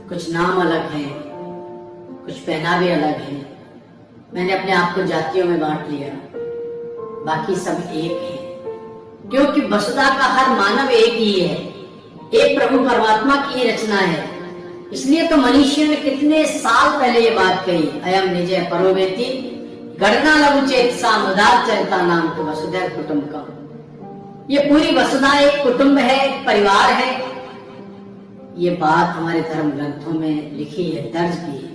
कुछ नाम अलग है, कुछ पहनावे अलग है। मैंने अपने आप को जातियों में बांट लिया, बाकी सब एक है, क्योंकि वसुधा का हर मानव एक ही है, एक प्रभु परमात्मा की ही रचना है। इसलिए तो मनुष्य ने कितने साल पहले ये बात कही, अयम निजय परोवेति गणना लघु चेतसा मुदार चरिता नाम तो वसुधैव कुटुंबकम। ये पूरी वसुधा एक कुटुंब है, एक परिवार है। ये बात हमारे धर्म ग्रंथों में लिखी है, दर्ज की है।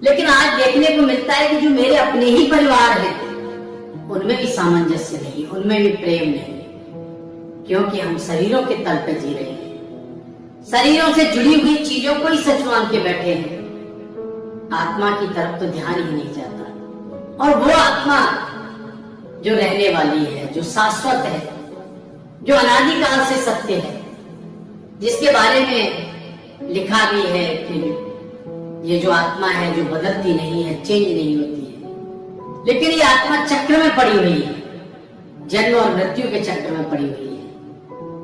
लेकिन आज देखने को मिलता है कि जो मेरे अपने ही परिवार हैं, उनमें भी सामंजस्य नहीं, उनमें भी प्रेम नहीं, क्योंकि हम शरीरों के तल पे जी रहे हैं, शरीरों से जुड़ी हुई चीजों को ही सच मान के बैठे हैं। आत्मा की तरफ तो ध्यान ही नहीं जाता। और वो आत्मा जो रहने वाली है, जो शाश्वत है, जो अनादिकाल से सत्य है, जिसके बारे में लिखा भी है कि ये जो आत्मा है जो बदलती नहीं है, चेंज नहीं होती है, लेकिन ये आत्मा चक्र में पड़ी हुई है, जन्म और मृत्यु के चक्र में पड़ी हुई है।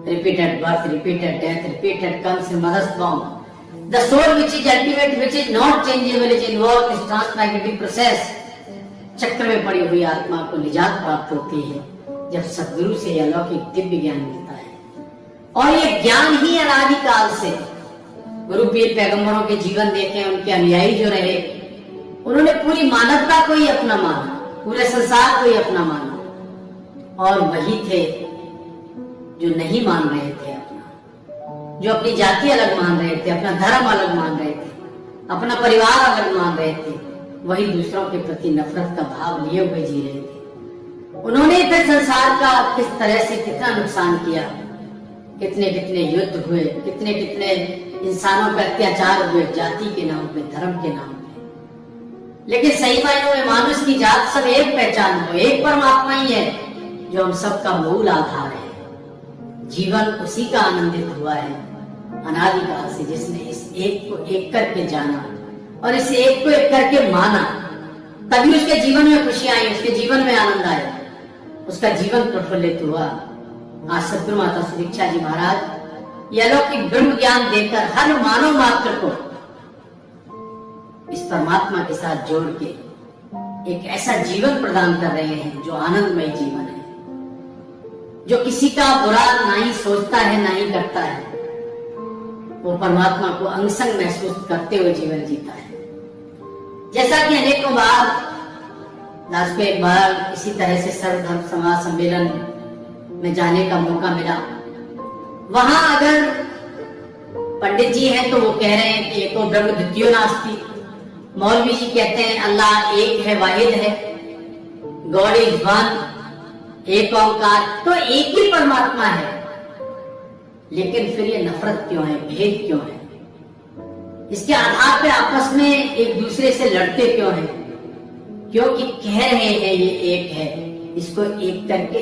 Repeated birth, repeated death, repeated comes in mother's womb. The soul which is ultimate, which is not changeable, is involved in transmigrative process. चक्र में पड़ी हुई आत्मा को निजात प्राप्त होती है जब सद्गुरु से अलौकिक दिव्य ज्ञान मिलता है। और ये ज्ञान ही अनादिकाल से गुरु पीर पैगंबरों के जीवन देखे, उनके अनुयायी जो रहे, उन्होंने पूरी मानवता को ही अपना माना, पूरे संसार को ही अपना माना। और वही थे जो नहीं मान रहे थे अपना, जो अपनी जाति अलग मान रहे थे, अपना धर्म अलग मान रहे थे, अपना परिवार अलग मान रहे थे, वही दूसरों के प्रति नफरत का भाव लिए हुए जी रहे थे। उन्होंने फिर संसार का किस तरह से कितना नुकसान किया, कितने कितने युद्ध हुए, कितने कितने इंसानों पर अत्याचार हुए, जाति के नाम पे, धर्म के नाम पे। लेकिन सही मायनों में मानुष की जात सब एक पहचान हो, एक परमात्मा ही है जो हम सबका मूल आधार है। जीवन उसी का आनंदित हुआ है अनादिकाल से, जिसने इस एक को एक करके जाना और इस एक को एक करके माना, तभी उसके जीवन में खुशियां आई, उसके जीवन में आनंद आया, उसका जीवन प्रफुल्लित हुआ। आज सद्गुरु माता श्री दीक्षा जी महाराज ये अलौकिक ब्रह्म ज्ञान देकर हर मानव मात्र को इस परमात्मा के साथ जोड़ के एक ऐसा जीवन प्रदान कर रहे हैं जो आनंदमय जीवन है, जो किसी का बुरा ना ही सोचता है ना ही करता है, वो परमात्मा को अंगसंग महसूस करते हुए जीवन जीता है। जैसा कि अनेकों बार दास को एक बार इसी तरह से सर्वधर्म समाज सम्मेलन में जाने का मौका मिला। वहां अगर पंडित जी हैं तो वो कह रहे हैं कि एको ब्रह्म द्वितीयो नास्ति। मौलवी जी कहते हैं अल्लाह एक है, वाहिद है, गॉड इज वन, एक ओंकार, तो एक ही परमात्मा है। लेकिन फिर ये नफरत क्यों है, भेद क्यों है? इसके आधार पे आपस में एक दूसरे से लड़ते क्यों हैं? क्योंकि कह रहे हैं ये एक है, इसको एक करके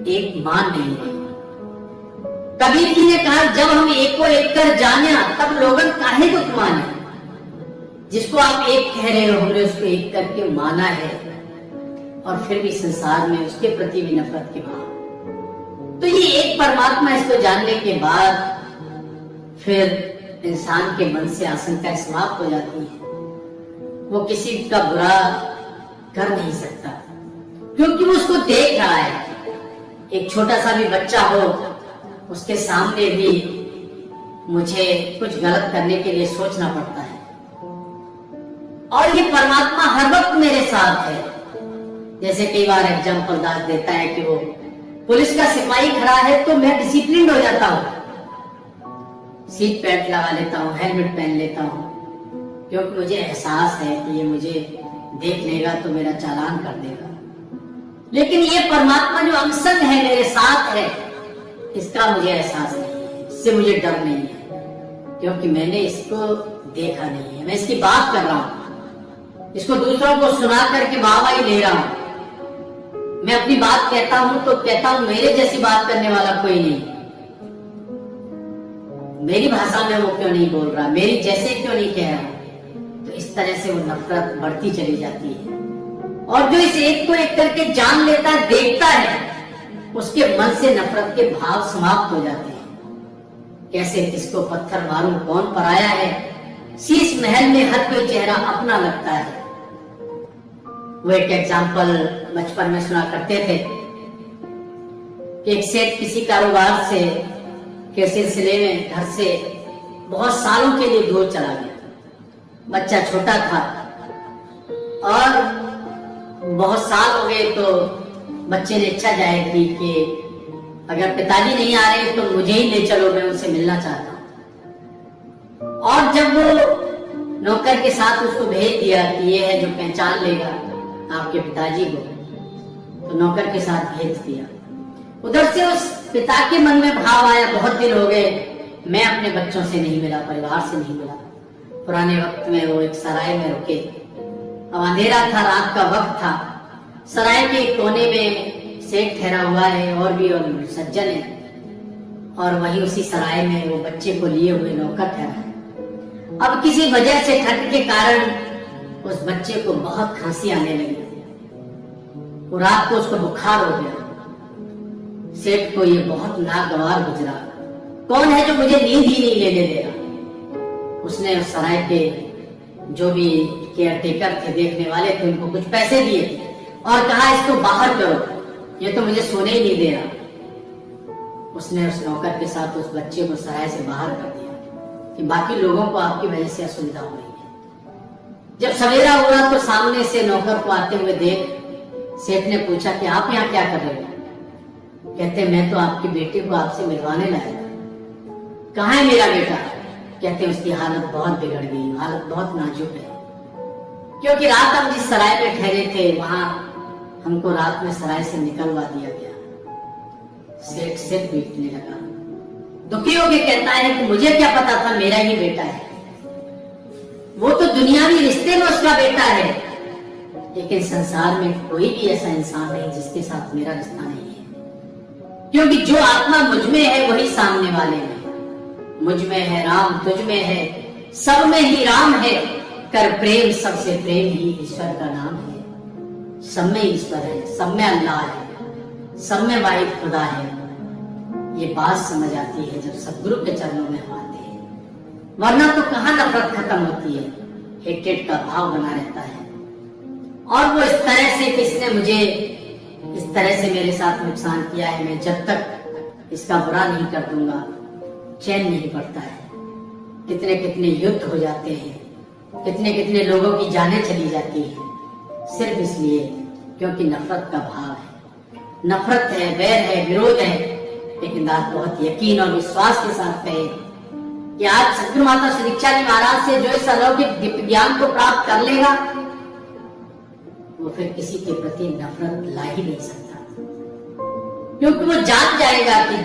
एक मान नहीं रहे। कबीर जी ने कहा जब हम एक को एक कर जाना तब लोगन काहे को माने। जिसको आप एक कह रहे हो, हमने उसको एक करके माना है, और फिर भी संसार में उसके प्रति भी नफरत के भाव। तो ये एक परमात्मा, इसको जानने के बाद फिर इंसान के मन से आशंका समाप्त हो जाती है। वो किसी का बुरा कर नहीं सकता, क्योंकि वो उसको देख रहा है। एक छोटा सा भी बच्चा हो, उसके सामने भी मुझे कुछ गलत करने के लिए सोचना पड़ता है। और ये परमात्मा हर वक्त मेरे साथ है। जैसे कई बार एग्जाम्पल दास देता है कि वो पुलिस का सिपाही खड़ा है तो मैं डिसिप्लिन हो जाता हूँ, सीट बेल्ट लगा लेता हूँ, हेलमेट पहन लेता हूँ, क्योंकि मुझे एहसास है कि ये मुझे देख लेगा तो मेरा चालान कर देगा। लेकिन ये परमात्मा जो अंगसंग है, मेरे साथ है, इसका मुझे एहसास नहीं है, इससे मुझे डर नहीं है, क्योंकि मैंने इसको देखा नहीं है। मैं इसकी बात कर रहा हूँ, इसको दूसरों को सुना करके वाहवाही ले रहा हूँ। मैं अपनी बात कहता हूँ तो कहता हूँ मेरे जैसी बात करने वाला कोई नहीं। मेरी भाषा में वो क्यों नहीं बोल रहा, मेरी जैसे क्यों नहीं कह रहा। तो इस तरह से वो नफरत बढ़ती चली जाती है। और जो इस एक को एक करके जान लेता है, देखता है, उसके मन से नफरत के भाव समाप्त हो जाते हैं। कैसे किसको पत्थर मारूं, कौन पराया है, शीश महल में हर कोई चेहरा अपना लगता है। वो एक एग्जाम्पल बचपन में सुना करते थे कि एक सेठ किसी कारोबार से के सिलसिले में घर से बहुत सालों के लिए दूर चला गया। बच्चा छोटा था और बहुत साल हो गए, तो बच्चे ने इच्छा जाहिर की कि अगर पिताजी नहीं आ रहे तो मुझे ही ले चलो, मैं उनसे मिलना चाहता हूं। और जब वो नौकर के साथ उसको भेज दिया कि ये है जो पहचान लेगा आपके पिताजी को, तो नौकर के साथ भेज दिया। उधर से उस पिता के मन में भाव आया, बहुत दिन हो गए मैं अपने बच्चों से नहीं मिला, परिवार से नहीं मिला। पुराने वक्त में वो एक सराय में रुके। अब अंधेरा था, रात का वक्त था। सराय के कोने में सेठ ठहरा हुआ है और भी और सज्जन है, और वहीं उसी सराय में वो बच्चे को लिए हुए नौकर ठहरा है। अब किसी वजह से ठंड के कारण उस बच्चे को बहुत खांसी आने लगी। वो रात को उसको बुखार हो गया। सेठ को ये बहुत नागवार गुजरा, कौन है जो मुझे नींद ही नहीं लेने दे रहा। उसने उस सराय के जो भी केयर टेकर थे, देखने वाले थे, उनको कुछ पैसे दिए और कहा इसको बाहर करो, ये तो मुझे सोने ही नहीं दे रहा। उसने उस नौकर के साथ उस बच्चे को सराय से बाहर कर दिया कि बाकी लोगों को आपकी वजह से असुविधा हो रही है। जब सवेरा हुआ तो सामने से नौकर को आते हुए देख सेठ ने पूछा कि आप यहाँ क्या कर रहे हो? कहते मैं तो आपकी बेटी को आपसे मिलवाने लाया था। कहाँ है मेरा बेटा? कहते उसकी हालत बहुत बिगड़ गई, हालत बहुत नाजुक है, क्योंकि रात हम जिस सराय में ठहरे थे वहां हमको रात में सराय से निकलवा दिया गया। सेठ सिर पीटने लगा, दुखी होकर कहता है कि मुझे क्या पता था मेरा ही बेटा है। वो तो दुनियावी रिश्ते में उसका बेटा है, लेकिन संसार में कोई भी ऐसा इंसान नहीं जिसके साथ मेरा रिश्ता नहीं है, क्योंकि जो आत्मा मुझ में है वही सामने वाले में। मुझ में है राम, तुझ में है, सब में ही राम है। कर प्रेम सबसे प्रेम ही ईश्वर का नाम है। सब में ईश्वर है, सब में अल्लाह है, सब में वाहिद खुदा है। ये बात समझ आती है जब सदगुरु के चरणों में हम आते हैं, वरना तो कहाँ नफरत खत्म होती है, हेट्रेड का भाव बना रहता है। और वो इस तरह से कि इसने मुझे इस तरह से मेरे साथ नुकसान किया है, मैं जब तक इसका बुरा नहीं कर दूंगा चैन नहीं पड़ता है। कितने कितने युद्ध हो जाते हैं, कितने कितने लोगों की जानें चली जाती है, सिर्फ इसलिए क्योंकि नफरत का भाव है। नफरत है, वैर है, विरोध है। लेकिन दास बहुत यकीन और विश्वास के साथ कहे कि आज सदगुरु माता श्री दीक्षा जी महाराज से जो इस अलौकिक दिव्य ज्ञान को प्राप्त कर लेगा, वो फिर किसी के प्रति नफरत ला ही नहीं सकता, क्योंकि वो जान जाएगा कि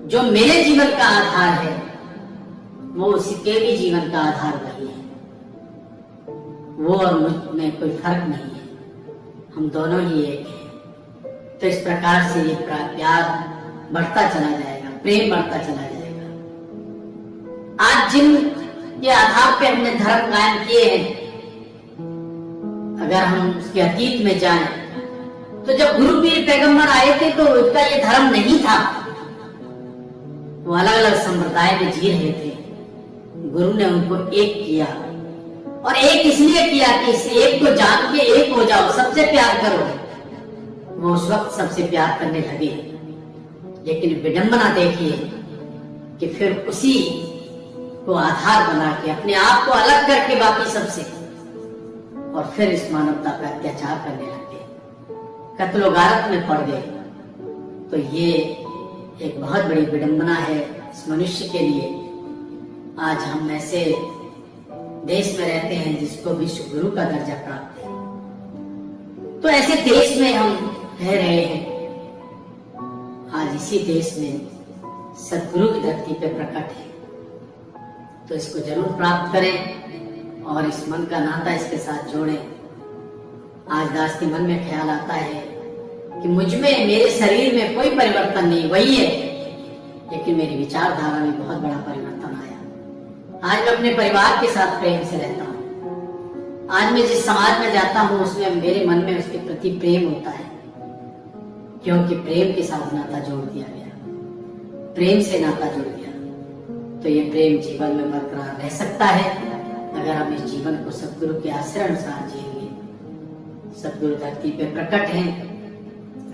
जो मेरे जीवन का आधार है वो उसके भी जीवन का आधार वही है। वो और मुझ में कोई फर्क नहीं है, हम दोनों ही एक हैं। तो इस प्रकार से ये प्यार बढ़ता चला जाएगा, प्रेम बढ़ता चला जाएगा। आज जिन के आधार पे हमने धर्म कायम किए हैं, अगर हम उसके अतीत में जाएं तो जब गुरु पीर पैगंबर आए थे तो उनका ये धर्म नहीं था। वो अलग अलग संप्रदाय में जी रहे थे। गुरु ने उनको एक किया, और एक इसलिए किया कि इस एक को जान के एक हो जाओ, सबसे प्यार करो। वो उस वक्त सबसे प्यार करने लगे, लेकिन विडंबना देखिए कि फिर उसी को आधार बना के अपने आप को अलग करके बाकी सबसे, और फिर इस मानवता पर अत्याचार करने लगे, कत्लो गारत में पड़ गए। तो ये एक बहुत बड़ी विडंबना है इस मनुष्य के लिए। आज हम ऐसे देश में रहते हैं जिसको विश्व गुरु का दर्जा प्राप्त है। तो ऐसे देश में हम रह रहे हैं। आज इसी देश में सदगुरु की धरती पे प्रकट है, तो इसको जरूर प्राप्त करें और इस मन का नाता इसके साथ जोड़ें। आज दास के मन में ख्याल आता है कि मुझ में, मेरे शरीर में कोई परिवर्तन नहीं, वही है, लेकिन मेरी विचारधारा में बहुत बड़ा परिवर्तन आया। आज मैं अपने परिवार के साथ प्रेम से रहता हूँ। आज मैं जिस समाज में जाता हूँ उसमें मेरे मन में उसके प्रति प्रेम होता है, क्योंकि प्रेम के साथ नाता जोड़ दिया गया, प्रेम से नाता जुड़ गया। तो ये प्रेम जीवन में बरकरार रह सकता है अगर हम इस जीवन को सतगुरु के आश्रय अनुसार जिएंगे। सतगुरु धरती पे प्रकट हैं,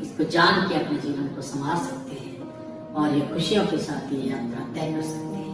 इसको जान के अपने जीवन को संवार सकते हैं और ये खुशियों के साथ ये यात्रा तय कर सकते हैं।